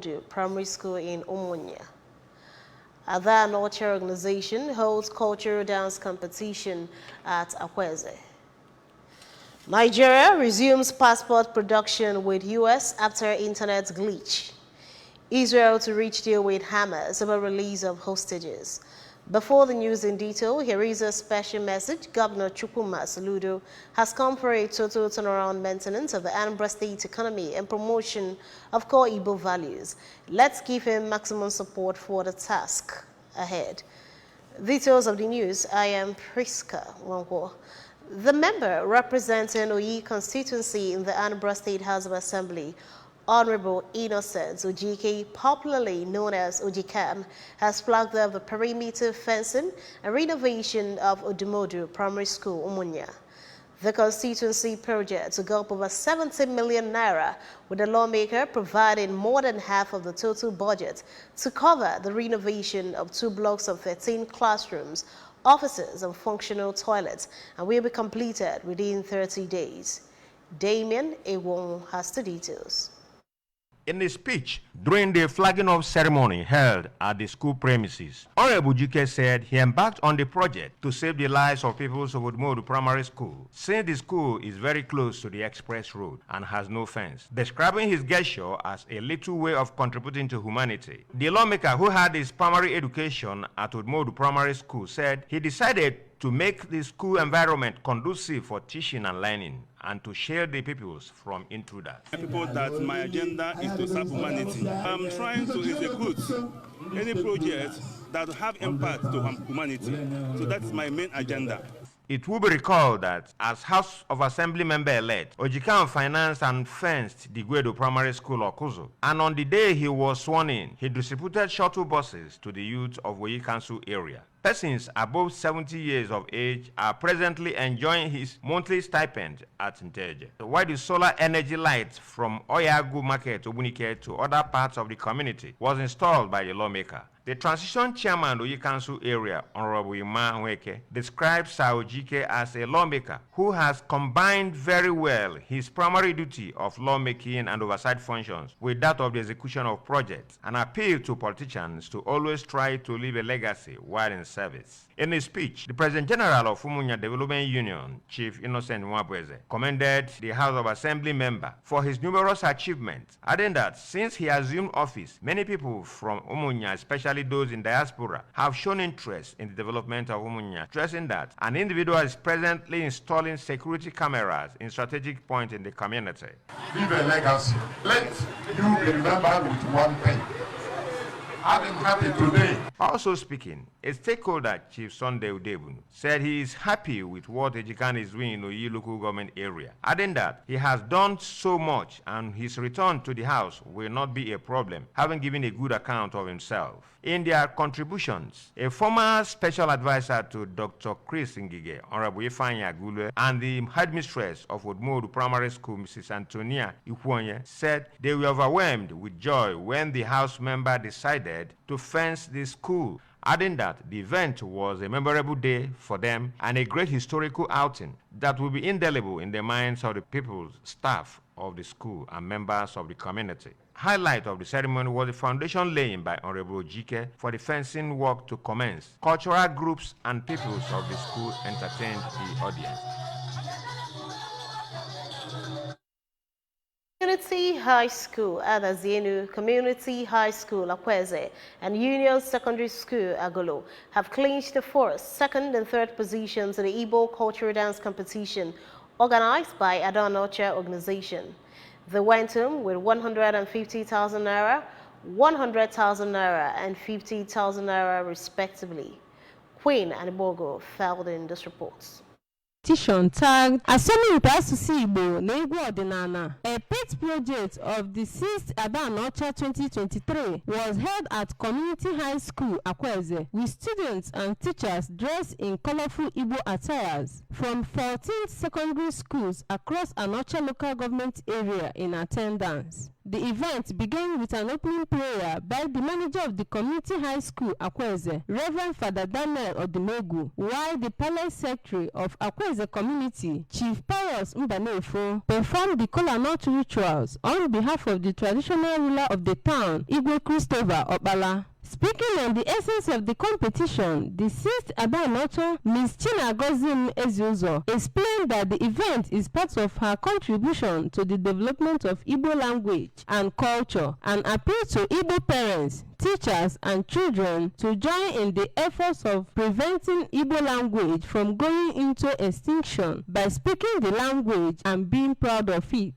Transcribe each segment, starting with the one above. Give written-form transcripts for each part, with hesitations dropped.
Odumodu Primary School in Umunya. Ada Anocha organization holds cultural dance competition at Akweze. Nigeria resumes passport production with U.S. after internet glitch. Israel to reach deal with Hamas over release of hostages. Before the news in detail, here is a special message. Governor Chukwuma Soludo has come for a total turnaround maintenance of the Anambra State economy and promotion of core Igbo values. Let's give him maximum support for the task ahead. Details of the news. I am Priska Wangwo. The member representing Oyi constituency in the Anambra State House of Assembly, Honorable Innocent Ojike, popularly known as Ojikan, has flagged up the perimeter fencing and renovation of Odumodu Primary School, Umunya. The constituency project to go up over 70 million naira, with the lawmaker providing more than half of the total budget to cover the renovation of 2 blocks of 13 classrooms, offices and functional toilets, and will be completed within 30 days. Damien Ewong has the details. In a speech during the flagging off ceremony held at the school premises, Honorable Jike said he embarked on the project to save the lives of people of Odumodu Primary School, since the school is very close to the express road and has no fence, describing his gesture as a little way of contributing to humanity. The lawmaker, who had his primary education at Odumodu Primary School, said he decided to make the school environment conducive for teaching and learning, and to shield the peoples from intruders. People that my agenda is to serve humanity. I'm trying to execute any project that have impact to humanity. So that's my main agenda. It will be recalled that as House of Assembly member-elect, Ojikan financed and fenced the Gwedo Primary School, Okuzo. And on the day he was sworn in, he distributed shuttle buses to the youth of Oyi Council area. Persons above 70 years of age are presently enjoying his monthly stipend at Nteje, while the solar energy lights from Oyagu Market, Obunike, to other parts of the community was installed by the lawmaker. The transition chairman of Oyi Council area, Honorable Ima Nweke, describes Saojike as a lawmaker who has combined very well his primary duty of lawmaking and oversight functions with that of the execution of projects, and appealed to politicians to always try to leave a legacy while in service. In his speech, the President General of Umunya Development Union, Chief Innocent Nwabweze, commended the House of Assembly member for his numerous achievements, adding that since he assumed office, many people from Umunya, especially those in diaspora, have shown interest in the development of Umunya, stressing that an individual is presently installing security cameras in strategic points in the community. Leave a legacy. Let you be remembered with one thing. I'm happy today. Also speaking, a stakeholder, Chief Sunday Udebunu, said he is happy with what Ejikan is doing in Oyi local government area, adding that he has done so much and his return to the house will not be a problem, having given a good account of himself. In their contributions, a former special advisor to Dr. Chris Ngige, Honorable Ifeanyi Agule, and the headmistress of Odumodu Primary School, Mrs. Antonia Ikwonye, said they were overwhelmed with joy when the House member decided to fence the school, adding that the event was a memorable day for them and a great historical outing that will be indelible in the minds of the people, staff of the school, and members of the community. Highlight of the ceremony was the foundation laying by Honorable Jike for the fencing work to commence. Cultural groups and peoples of the school entertained the audience. Community High School Adazienu, Community High School Akweze, and Union Secondary School Agolo have clinched the first, second, and third positions in the Igbo Cultural Dance Competition organized by Ada Anocha organization. They went home with 150,000 naira, 100,000 naira, and 50,000 naira respectively. Queen Anibogo filed in this report. Competition tagged Asọmpi Asụsụ Igbo na Egwu Ọdịnala, a pet project of the 6th Ada Anocha 2023, was held at Community High School Akweze, with students and teachers dressed in colorful Igbo attires from 14 secondary schools across Anocha local government area in attendance. The event began with an opening prayer by the manager of the community high school Akweze, Reverend Father Daniel Odimegu, while the palace secretary of Akweze community, Chief Pius Mbanefo, performed the kola nut rituals on behalf of the traditional ruler of the town, Igwe Christopher Opala. Speaking on the essence of the competition, the 6th Adanocha, Ms. Chinagozim Ezuzo, explained that the event is part of her contribution to the development of Igbo language and culture, and appealed to Igbo parents, teachers, and children to join in the efforts of preventing Igbo language from going into extinction by speaking the language and being proud of it.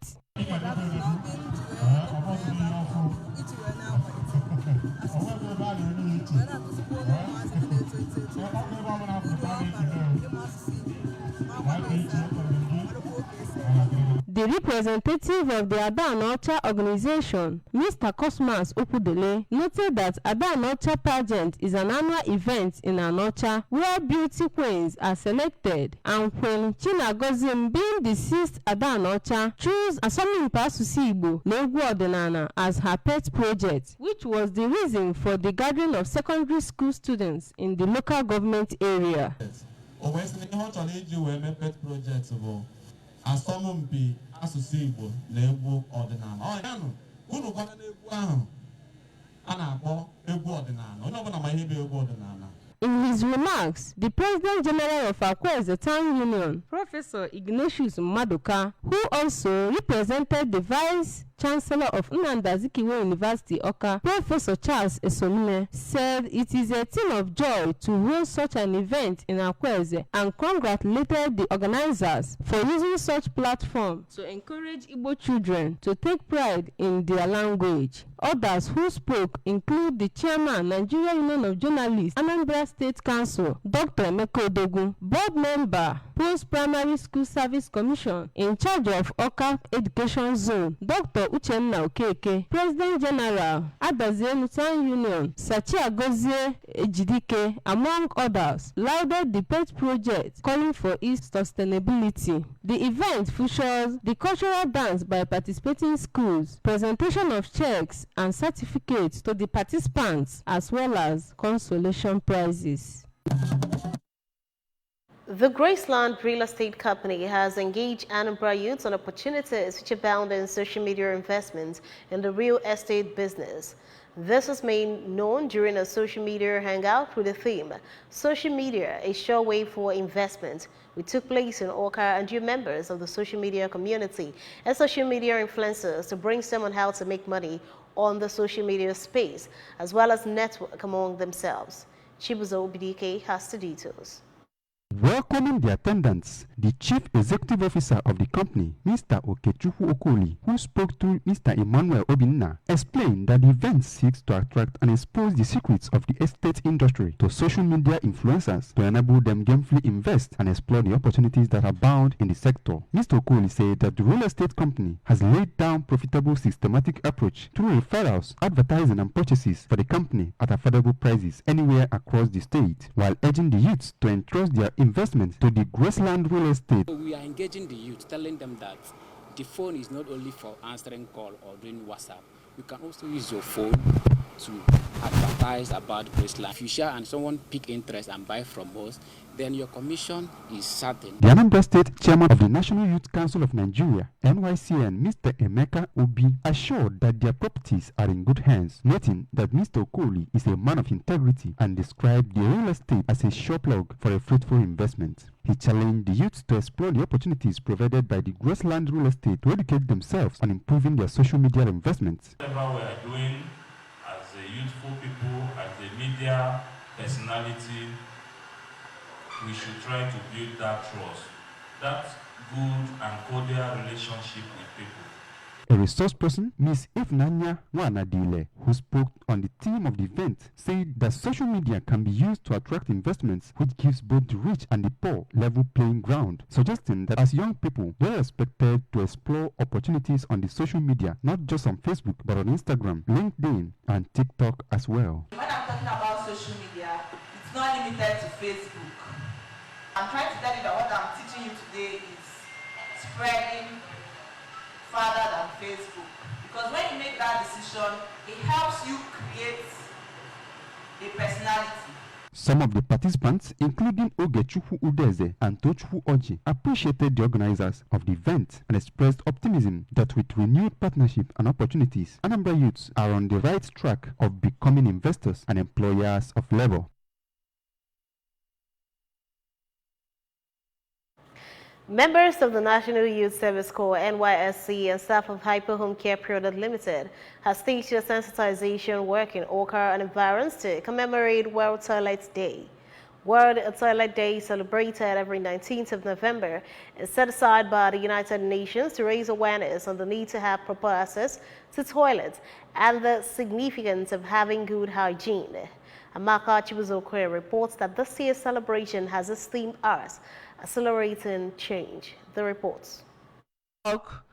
The representative of the Adanocha organization, Mr. Cosmas Opudele, noted that Adanocha pageant is an annual event in Anocha where beauty queens are selected, and when Chinagozim, being the 6th Adanocha, chose Asomimpa Asusu Igbo N'Egwu Odinala as her pet project, which was the reason for the gathering of secondary school students in the local government area. Asomimpa Asusu Igbo N'Egwu Odinala. Unu gwana n'egwu ahụ a na-akpọ egwu ọdịnala. Onye ọbụla ma ihe bụ egwu ọdịnala. In his remarks, the President General of Akweze Town Union, Professor Ignatius Maduka, who also represented the Vice Chancellor of Nnamdi Azikiwe University, Awka, Professor Charles Esomine, said it is a thing of joy to host such an event in Akweze and congratulated the organizers for using such platform to encourage Igbo children to take pride in their language. Others who spoke include the chairman, Nigeria Union of Journalists, Anambra State Council, Dr. Emeka Odogun, board member, Post-Primary School Service Commission, in charge of Awka Education Zone, Dr. Uchenna Okeke, President General, Adazienu Town Union, Sachia Gozie Ejidike, among others, lauded the pet project, calling for its sustainability. The event features the cultural dance by participating schools, presentation of checks and certificates to the participants, as well as consolation prizes. The Graceland Real Estate Company has engaged Anambra youths on opportunities which abound in social media investments in the real estate business. This was made known during a social media hangout with the theme, Social Media, a Sure Way for Investment, which took place in Awka, and new members of the social media community and social media influencers to brainstorm on how to make money on the social media space, as well as network among themselves. Chibuzo Obidike has the details. Welcoming the attendants, the Chief Executive Officer of the company, Mr. Okechukwu Okoli, who spoke to Mr. Emmanuel Obinna, explained that the event seeks to attract and expose the secrets of the estate industry to social media influencers to enable them gainfully invest and explore the opportunities that abound in the sector. Mr. Okoli said that the real estate company has laid down profitable systematic approach through referrals, advertising and purchases for the company at affordable prices anywhere across the state, while urging the youths to entrust their investment to the Graceland Real Estate. We are engaging the youth, telling them that the phone is not only for answering call or doing WhatsApp. You can also use your phone to advertise about Graceland. If you share and someone pick interest and buy from us, then your commission is certain. The Anambra State Chairman of the National Youth Council of Nigeria, NYCN, Mr. Emeka Obi, assured that their properties are in good hands, noting that Mr. Okoli is a man of integrity and described the real estate as a sure plug for a fruitful investment. He challenged the youth to explore the opportunities provided by the Graceland Real Estate to educate themselves on improving their social media investments. Whatever we are doing as a youthful people, as a media personality, we should try to build that trust, that good and cordial relationship with people. A resource person, Ms. Ifnanya Wanadile, who spoke on the theme of the event, said that social media can be used to attract investments, which gives both the rich and the poor level playing ground, suggesting that as young people, they are expected to explore opportunities on the social media, not just on Facebook, but on Instagram, LinkedIn, and TikTok as well. When I'm talking about social media, it's not limited to Facebook. I'm trying to tell you that what I'm teaching you today is spreading farther than Facebook, Because when you make that decision, it helps you create a personality. Some of the participants, including Ogechukwu Udeze and Tochukwu Oji, appreciated the organizers of the event and expressed optimism that with renewed partnership and opportunities, Anambra youths are on the right track of becoming investors and employers of labor. Members of the National Youth Service Corps, NYSC, and staff of Hyper Home Care Product Limited has staged a sensitization work in Okara and environs to commemorate World Toilet Day. World Toilet Day, celebrated every 19th of November, is set aside by the United Nations to raise awareness on the need to have proper access to toilets and the significance of having good hygiene. Amaka Chibuzokoye reports that this year's celebration has its theme as Accelerating Change. The reports.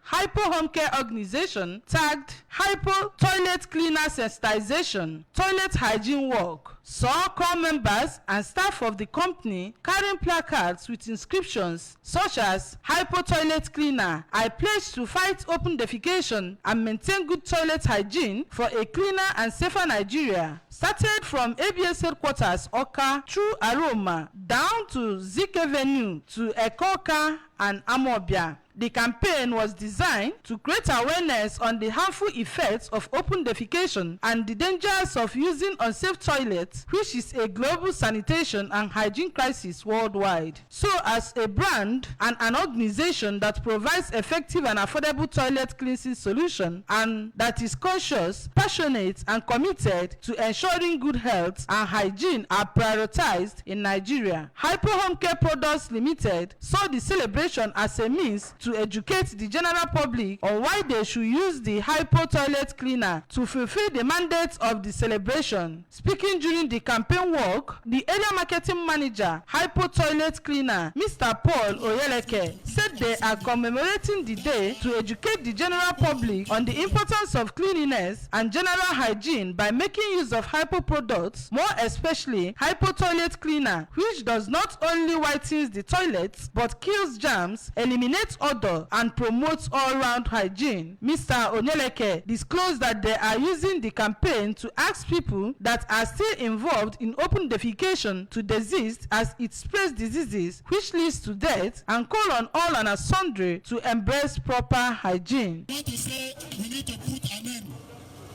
Hypo Home Care Organization tagged Hypo Toilet Cleaner Sensitization, Toilet Hygiene Work, saw core members and staff of the company carrying placards with inscriptions such as Hypo Toilet Cleaner, I pledge to fight open defecation and maintain good toilet hygiene for a cleaner and safer Nigeria. Started from ABS headquarters Oka through Aroma down to Zik Avenue to Ekoka and Amobia. The campaign was designed to create awareness on the harmful effects of open defecation and the dangers of using unsafe toilets, which is a global sanitation and hygiene crisis worldwide. So as a brand and an organization that provides effective and affordable toilet cleansing solution and that is conscious, passionate, and committed to ensuring good health and hygiene are prioritized in Nigeria, Hypo Home Care Products Limited saw the celebration as a means to educate the general public on why they should use the Hypo Toilet Cleaner to fulfill the mandate of the celebration. Speaking during the campaign work, the area marketing manager, Hypo Toilet Cleaner, Mr. Paul Oyeleke, said they are commemorating the day to educate the general public on the importance of cleanliness and general hygiene by making use of Hypo products, more especially Hypo Toilet Cleaner, which does not only whitens the toilets but kills germs, eliminates odor, and promotes all-round hygiene. Mr. Onyeleke disclosed that they are using the campaign to ask people that are still involved in open defecation to desist as it spreads diseases which leads to death, and call on all and sundry to embrace proper hygiene. I want to say we need to put an end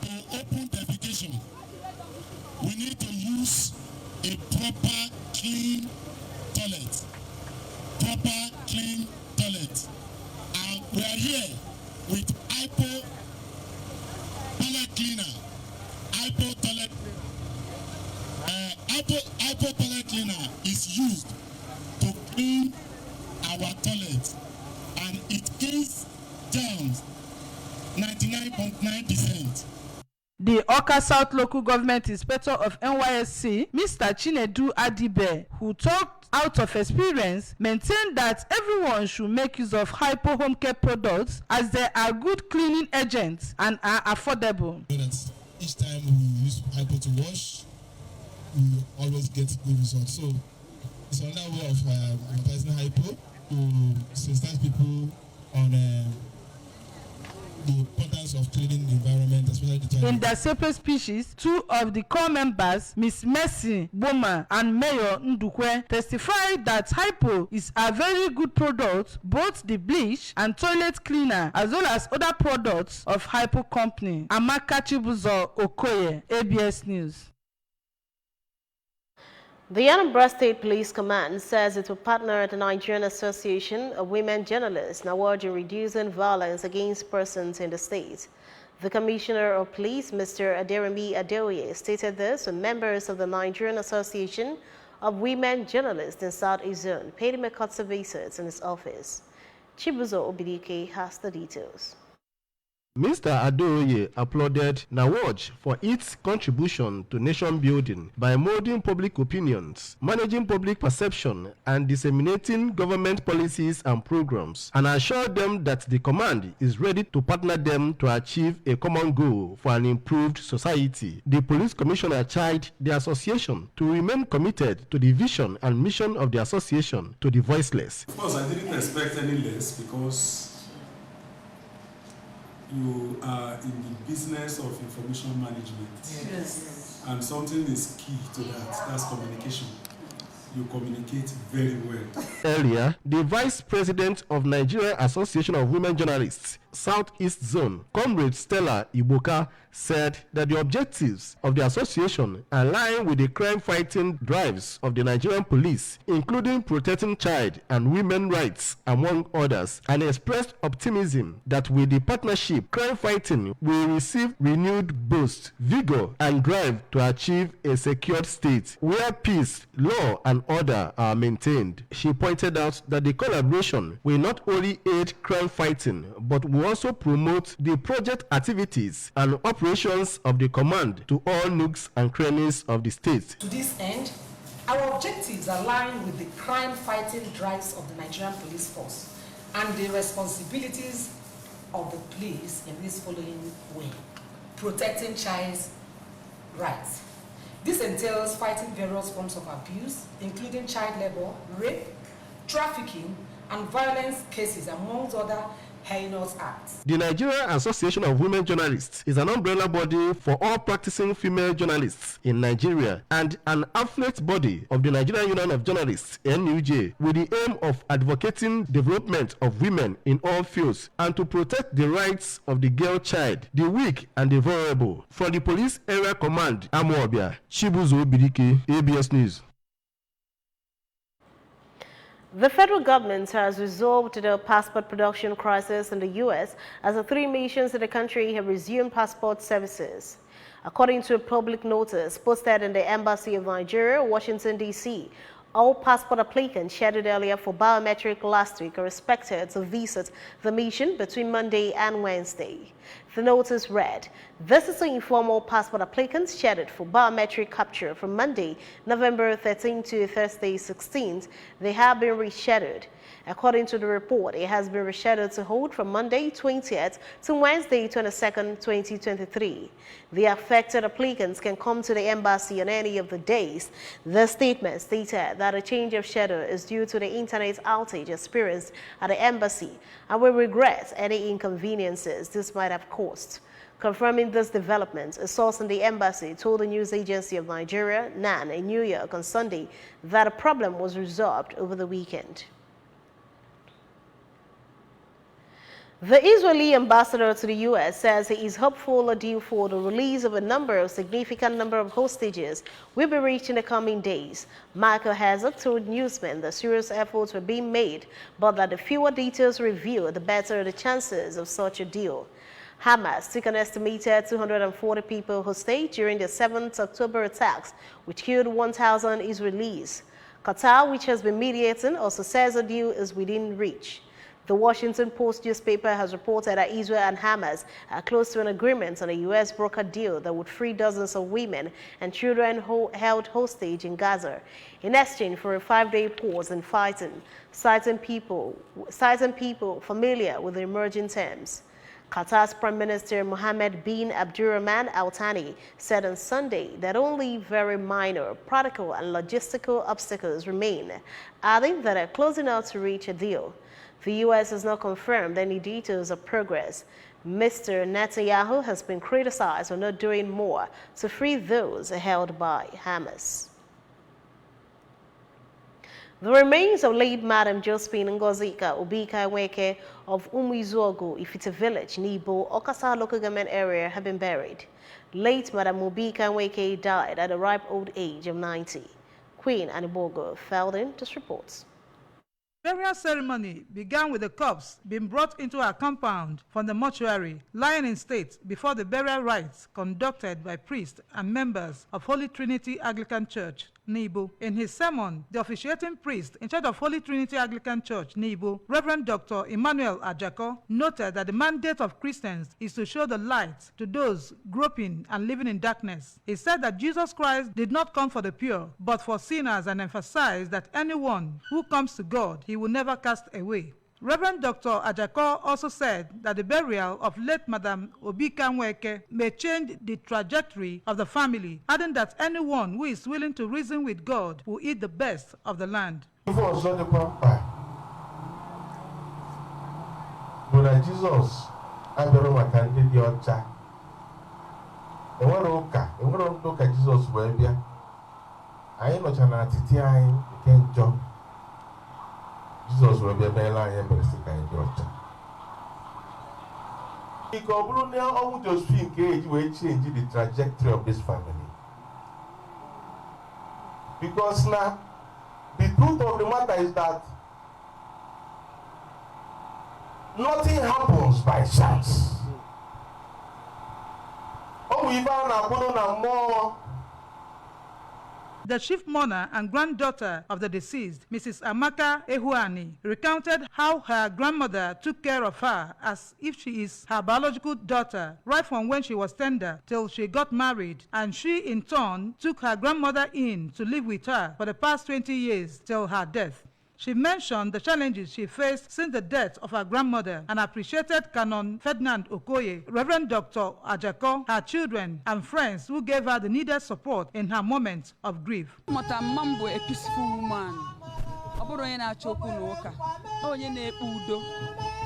to open defecation. We need to use a proper clean toilet. Proper clean toilet. And we are here with Hypo Toilet Cleaner. Hypo Toilet Hypo Toilet Cleaner is used to clean our toilets, and it kills germs 99.9%. The Oka South Local Government Inspector of NYSC, Mr. Chinedu Adibe, who talked out of experience, maintained that everyone should make use of Hypo Home Care products as they are good cleaning agents and are affordable. Each time we use Hypo to wash, we always get good results. So it's another way of utilizing Hypo to sensitize people on the importance of cleaning the environment, especially the toilet. In their separate speeches, two of the core members, Ms. Mercy Boma and Mayor Ndukwe, testified that Hypo is a very good product, both the bleach and toilet cleaner, as well as other products of Hypo Company. Amaka Chibuzo Okoye, ABS News. The Anambra State Police Command says it will partner with the Nigerian Association of Women Journalists in awarding reducing violence against persons in the state. The Commissioner of Police, Mr. Aderemi Adeoye, stated this when members of the Nigerian Association of Women Journalists in Southeast Zone paid him a courtesy visit in his office. Chibuzo Obidike has the details. Mr. Adeoye applauded NAWOJ for its contribution to nation building by molding public opinions, managing public perception, and disseminating government policies and programs, and assured them that the command is ready to partner them to achieve a common goal for an improved society. The police commissioner charged the association to remain committed to the vision and mission of the association to the voiceless. Of course, I didn't expect any less because you are in the business of information management. Yes. And something is key to that. That's communication. You communicate very well. Earlier, the Vice President of Nigeria Association of Women Journalists, Southeast Zone, Comrade Stella Iboka, said that the objectives of the association align with the crime-fighting drives of the Nigerian police, including protecting child and women rights, among others, and expressed optimism that with the partnership, crime-fighting will receive renewed boost, vigor, and drive to achieve a secured state where peace, law, and order are maintained. She pointed out that the collaboration will not only aid crime fighting, but will also promote the project activities and operations of the command to all nooks and crannies of the state. To this end, our objectives align with the crime-fighting drives of the Nigerian police force and the responsibilities of the police in this following way: protecting child's rights. This entails fighting various forms of abuse, including child labor, rape, trafficking, and violence cases, among other heinous acts. The Nigerian Association of Women Journalists is an umbrella body for all practicing female journalists in Nigeria and an affiliate body of the Nigerian Union of Journalists, NUJ, with the aim of advocating development of women in all fields and to protect the rights of the girl child, the weak and the vulnerable. From the Police Area Command, Amuobia, Chibuzo Birike, ABS News. The federal government has resolved the passport production crisis in the U.S. as the 3 missions in the country have resumed passport services. According to a public notice posted in the Embassy of Nigeria, Washington, D.C., all passport applicants scheduled earlier for biometric last week are expected to visit the mission between Monday and Wednesday. The notice read, "This is to inform all passport applicants scheduled for biometric capture from Monday, November 13 to Thursday 16th. They have been rescheduled." According to the report, it has been rescheduled to hold from Monday 20th to Wednesday 22nd, 2023. The affected applicants can come to the embassy on any of the days. The statement stated that a change of schedule is due to the internet outage experienced at the embassy and will regret any inconveniences this might have caused. Confirming this development, a source in the embassy told the news agency of Nigeria, NAN, in New York on Sunday that a problem was resolved over the weekend. The Israeli ambassador to the U.S. says he is hopeful a deal for the release of a significant number of hostages will be reached in the coming days. Michael Herzog told newsmen that serious efforts were being made, but that the fewer details revealed, the better the chances of such a deal. Hamas took an estimated 240 people hostage during the 7th October attacks, which killed 1,000 Israelis. Qatar, which has been mediating, also says a deal is within reach. The Washington Post newspaper has reported that Israel and Hamas are close to an agreement on a U.S. brokered deal that would free dozens of women and children held hostage in Gaza in exchange for a 5-day pause in fighting, citing people familiar with the emerging terms. Qatar's Prime Minister Mohammed bin Abdulrahman Al Thani said on Sunday that only very minor practical and logistical obstacles remain, adding that they're close enough to reach a deal. The U.S. has not confirmed any details of progress. Mr. Netanyahu has been criticized for not doing more to free those held by Hamas. The remains of late Madam Josephine Ngozika Obika-Nweke of Umuizuogu, Ifite Village, Nibo, Okasa local government area have been buried. Late Madam Obika-Nweke died at a ripe old age of 90. Queen Anibogo filled in this report. Burial ceremony began with the corpse being brought into a compound from the mortuary, lying in state before the burial rites conducted by priests and members of Holy Trinity Anglican Church, Nibo. In his sermon, the officiating priest in charge of Holy Trinity Anglican Church, Nibo, Reverend Dr. Emmanuel Ajako, noted that the mandate of Christians is to show the light to those groping and living in darkness. He said that Jesus Christ did not come for the pure, but for sinners, and emphasized that anyone who comes to God, he will never cast away. Reverend Dr. Ajako also said that the burial of late Madam Obika-Nweke may change the trajectory of the family, adding that anyone who is willing to reason with God will eat the best of the land. Jesus abịara maka ndị dị ọcha. Enwere ụka Jizọs wee bịa. Anyị nọcha n'etiti anyị nke njọ. Jizọs wee bịa meela anyị mere sị ka anyị dị ọcha. Ike ọ bụrụ na ọnwụ Josephine nke eji wee change the trajectory of this family. Because now, the truth of the matter is that nothing happens by chance. The chief mourner and granddaughter of the deceased, Mrs. Amaka Ehuani, recounted how her grandmother took care of her as if she is her biological daughter, right from when she was tender till she got married, and she in turn took her grandmother in to live with her for the past 20 years till her death. She mentioned the challenges she faced since the death of her grandmother and appreciated Canon Ferdinand Okoye, Reverend Dr. Ajako, her children, and friends who gave her the needed support in her moments of grief. Mata Mambo, a peaceful woman. Oborona Choku Noka, Onye Udo,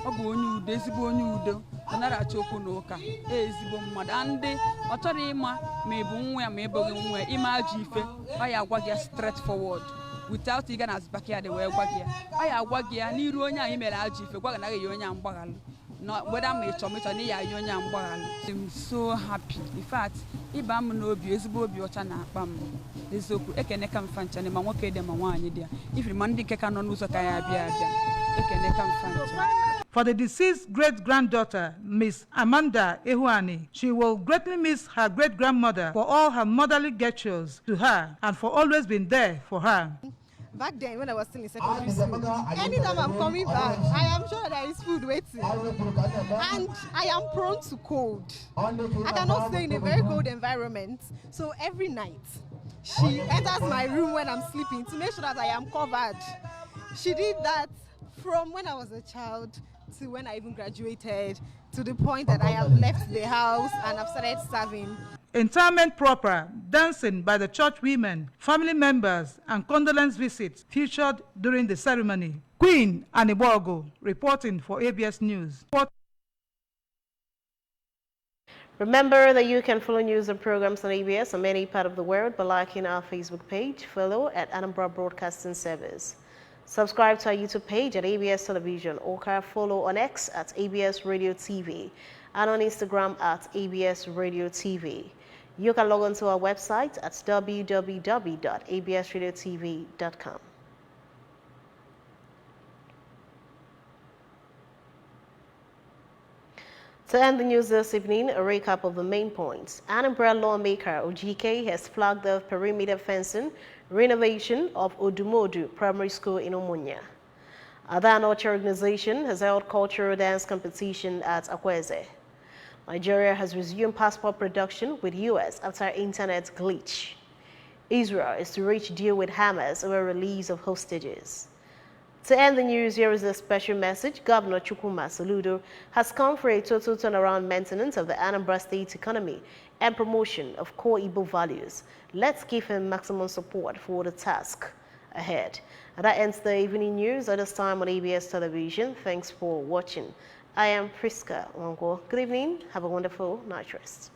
Obu Udo, Zibo Udo, Anara Choku Noka, Ezibo Madande, Otorima, Mebunwe, Mebunwe, Imajife, Ayawagia straightforward. Without even as backyard, they were wagia. I are wagia, Nironia, email Aji, for Wagan, Yonia Bagal. Not whether I'm a tomato, Yonia Bagal. I'm so happy. In fact, Ibam no beautiful Biotana Bam. This so Ekenekam Fantan, and Mamoke them a 1 year. If you Monday can on Usakaya Biaga, Ekenekam Fantan. For the deceased great-granddaughter, Miss Amanda Ehuani, she will greatly miss her great-grandmother for all her motherly gestures to her and for always being there for her. Back then, when I was still in secondary school, anytime I'm coming back, I am sure there is food waiting. And I am prone to cold. I cannot stay in a very cold environment. So every night, she enters my room when I'm sleeping to make sure that I am covered. She did that from when I was a child to when I even graduated, to the point that I have left the house and I've started serving. Interment proper, dancing by the church women, family members, and condolence visits featured during the ceremony. Queen Aniborgo reporting for ABS News. Remember that you can follow news and programs on ABS on any part of the world by liking our Facebook page. Follow at Anambra Broadcasting Service. Subscribe to our YouTube page at ABS Television or follow on X at ABS Radio TV and on Instagram at ABS Radio TV. You can log on to our website at www.absradiotv.com. To end the news this evening, a recap of the main points. Anambra lawmaker OGK has flagged the perimeter fencing renovation of Odumodu Primary School in Umunya. Ada Anocha organization has held cultural dance competition at Akweze. Nigeria has resumed passport production with US after internet glitch. Israel is to reach deal with Hamas over release of hostages. To end the news, here is a special message. Governor Chukwuma Soludo has come for a total turnaround maintenance of the Anambra State economy and promotion of core Igbo values. Let's give him maximum support for the task ahead. And that ends the evening news at this time on ABS Television. Thanks for watching. I am Priska Wango. Good evening. Have a wonderful night rest.